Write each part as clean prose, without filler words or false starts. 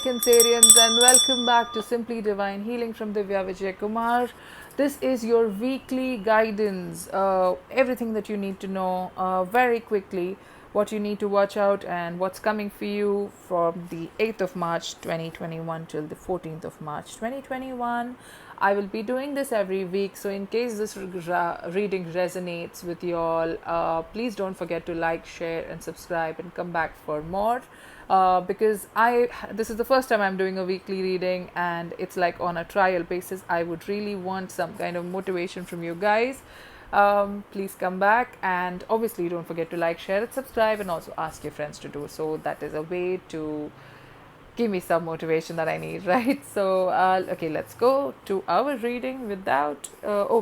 Cancerians, and welcome back to Simply Divine Healing from Divya Vijay Kumar. This is your weekly guidance, everything that you need to know very quickly, what you need to watch out, and what's coming for you from the 8th of March 2021 till the 14th of March 2021. I will be doing this every week, so in case this reading resonates with you all, please don't forget to like, share, and subscribe, and come back for more. Because this is the first time I'm doing a weekly reading, and it's like on a trial basis. I would really want some kind of motivation from you guys. Please come back, and obviously don't forget to like, share, and subscribe, and also ask your friends to do so. That is a way to give me some motivation that I need, right? So, okay, let's go to our reading without.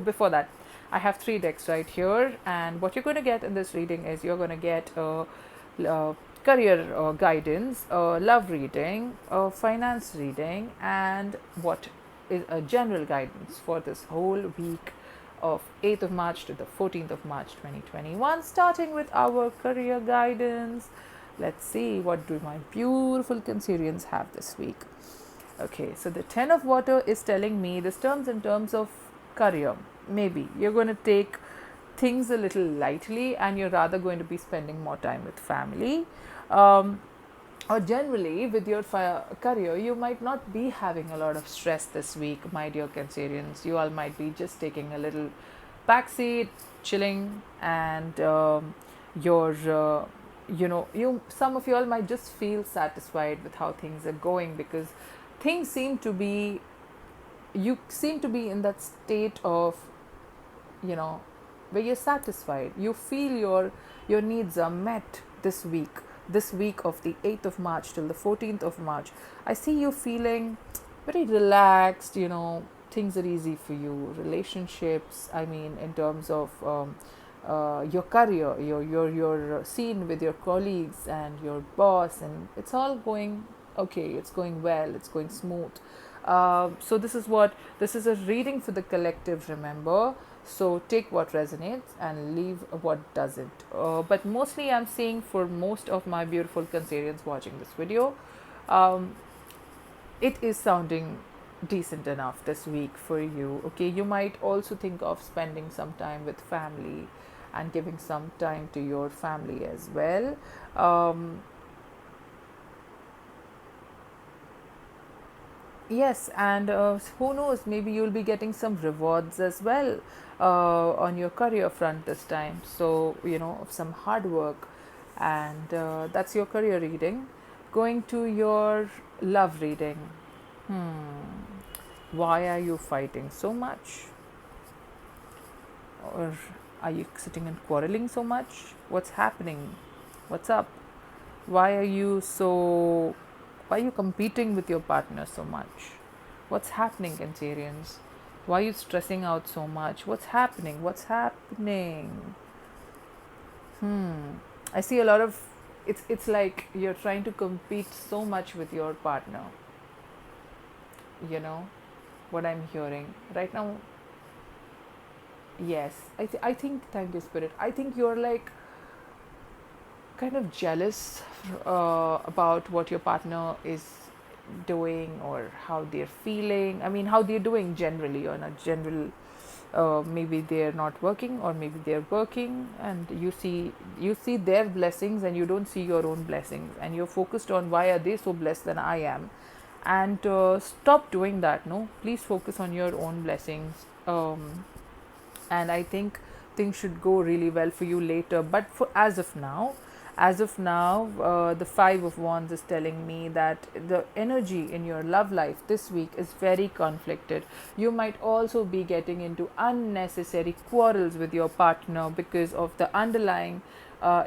Before that, I have three decks right here, and what you're going to get in this reading is you're going to get a career guidance, love reading, finance reading, and what is a general guidance for this whole week of 8th of March to the 14th of March 2021, starting with our career guidance. Let's see, what do my beautiful Cancerians have this week. Okay, so the 10 of water is telling me this terms in terms of career. Maybe you're going to take things a little lightly, and you're rather going to be spending more time with family. Or generally with your career, you might not be having a lot of stress this week, my dear Cancerians. You all might be just taking a little backseat, chilling, and your you some of you all might just feel satisfied with how things are going, because things seem to be you seem to be in that state of, you know, where you're satisfied. You feel your needs are met this week of the 8th of March till the 14th of March. I see you feeling very relaxed, things are easy for you. Relationships, I mean, in terms of your career, your scene with your colleagues and your boss, and it's all going okay, it's going well, it's going smooth. So this is a reading for the collective, remember. So take what resonates and leave what doesn't. But mostly I'm seeing for most of my beautiful Cancerians watching this video, it is sounding decent enough this week for you. Okay, you might also think of spending some time with family and giving some time to your family as well. Yes, and who knows, maybe you'll be getting some rewards as well on your career front this time. So, some hard work, and that's your career reading. Going to your love reading. Why are you fighting so much? Or are you sitting and quarreling so much? What's happening? What's up? Why are you so why are you competing with your partner so much? What's happening, Cancerians? Why are you stressing out so much? What's happening? What's happening? I see a lot of it's like you're trying to compete so much with your partner. You know what I'm hearing right now. Yes, I think, thank you, Spirit. I think you're like kind of jealous about what your partner is doing, or how they're feeling. I mean, how they're doing generally on a general. Maybe they're not working, or maybe they're working, and you see their blessings, and you don't see your own blessings, and you're focused on why are they so blessed than I am. And stop doing that. No, please focus on your own blessings. And I think things should go really well for you later. But for as of now, the Five of Wands is telling me that the energy in your love life this week is very conflicted. You might also be getting into unnecessary quarrels with your partner because of the underlying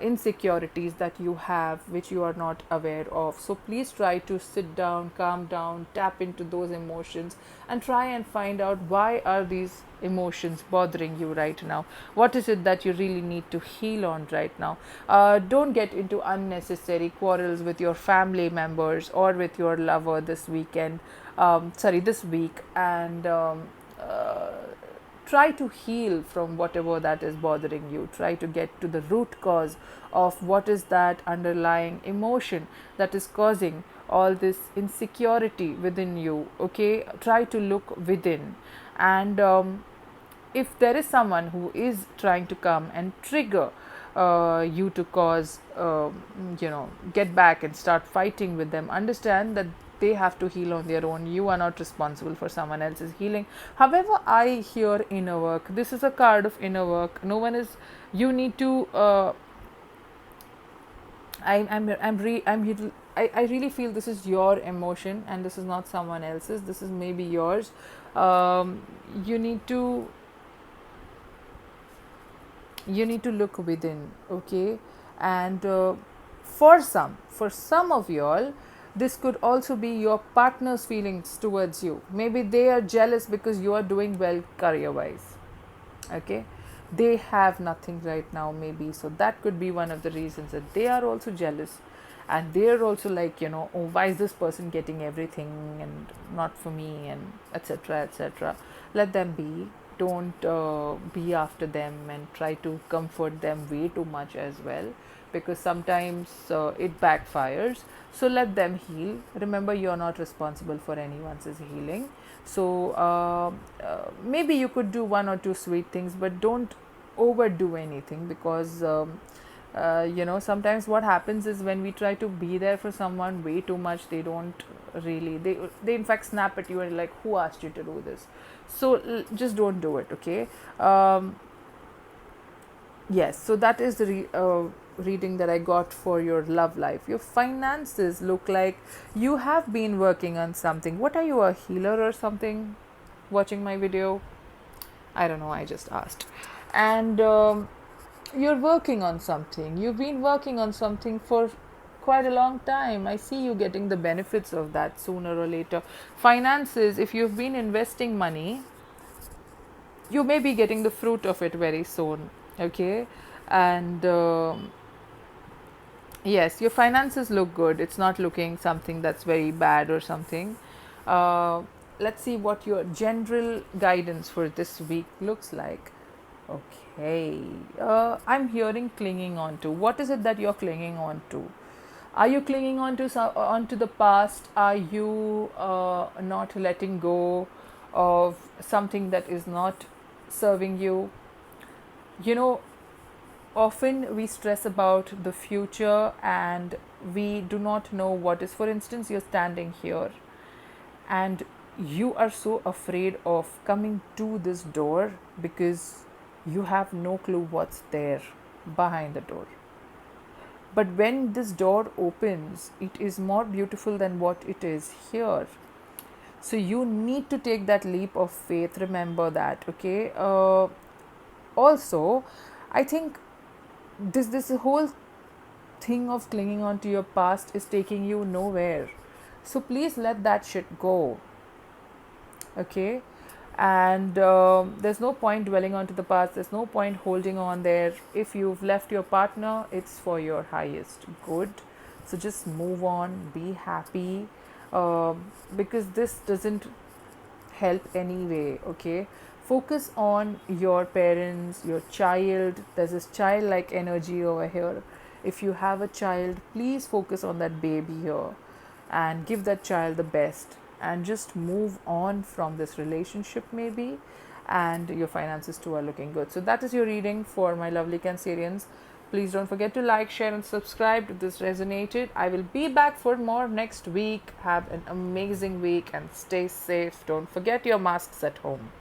insecurities that you have, which you are not aware of. So please try to sit down, calm down, tap into those emotions, and try and find out, why are these emotions bothering you right now? What is it that you really need to heal on right now? Don't get into unnecessary quarrels with your family members or with your lover this week, and try to heal from whatever that is bothering you. Try to get to the root cause of what is that underlying emotion that is causing all this insecurity within you. Okay, try to look within, and if there is someone who is trying to come and trigger you to cause get back and start fighting with them, understand that they have to heal on their own. You are not responsible for someone else's healing. However, I hear inner work. This is a card of inner work. No one is, you need to I really feel this is your emotion and this is not someone else's. This is maybe yours. You need to look within. Okay, and for some of y'all, this could also be your partner's feelings towards you. Maybe they are jealous because you are doing well career wise. Okay, they have nothing right now, maybe, so that could be one of the reasons that they are also jealous, and they're also like, oh, why is this person getting everything and not for me, and etc etc. Let them be. Don't be after them and try to comfort them way too much as well, because sometimes it backfires. So let them heal. Remember, you're not responsible for anyone's healing. So maybe you could do one or two sweet things, but don't overdo anything, because sometimes what happens is when we try to be there for someone way too much, they don't really, they in fact snap at you and like, who asked you to do this? So just don't do it. Okay. Yes, so that is the reading that I got for your love life. Your finances look like you have been working on something. What are you, a healer or something, watching my video? I don't know, I just asked. And you're working on something. You've been working on something for quite a long time. I see you getting the benefits of that sooner or later. Finances, if you've been investing money, you may be getting the fruit of it very soon. Okay, and yes, your finances look good. It's not looking something that's very bad or something. Let's see what your general guidance for this week looks like. Okay, I'm hearing clinging on to. What is it that you're clinging on to? Are you clinging on to the past? Are you not letting go of something that is not serving you? Often we stress about the future and we do not know what is. For instance, you're standing here and you are so afraid of coming to this door because you have no clue what's there behind the door. But when this door opens, it is more beautiful than what it is here. So you need to take that leap of faith. Remember that. Okay. Also, I think this whole thing of clinging on to your past is taking you nowhere. So please let that shit go. Okay. And there's no point dwelling onto the past. There's no point holding on there. If you've left your partner, it's for your highest good. So just move on, be happy, because this doesn't help anyway. Okay, focus on your parents, your child. There's this childlike energy over here. If you have a child, please focus on that baby here and give that child the best, and just move on from this relationship maybe. And your finances too are looking good. So that is your reading for my lovely Cancerians. Please don't forget to like, share and subscribe if this resonated. I will be back for more next week. Have an amazing week and stay safe. Don't forget your masks at home.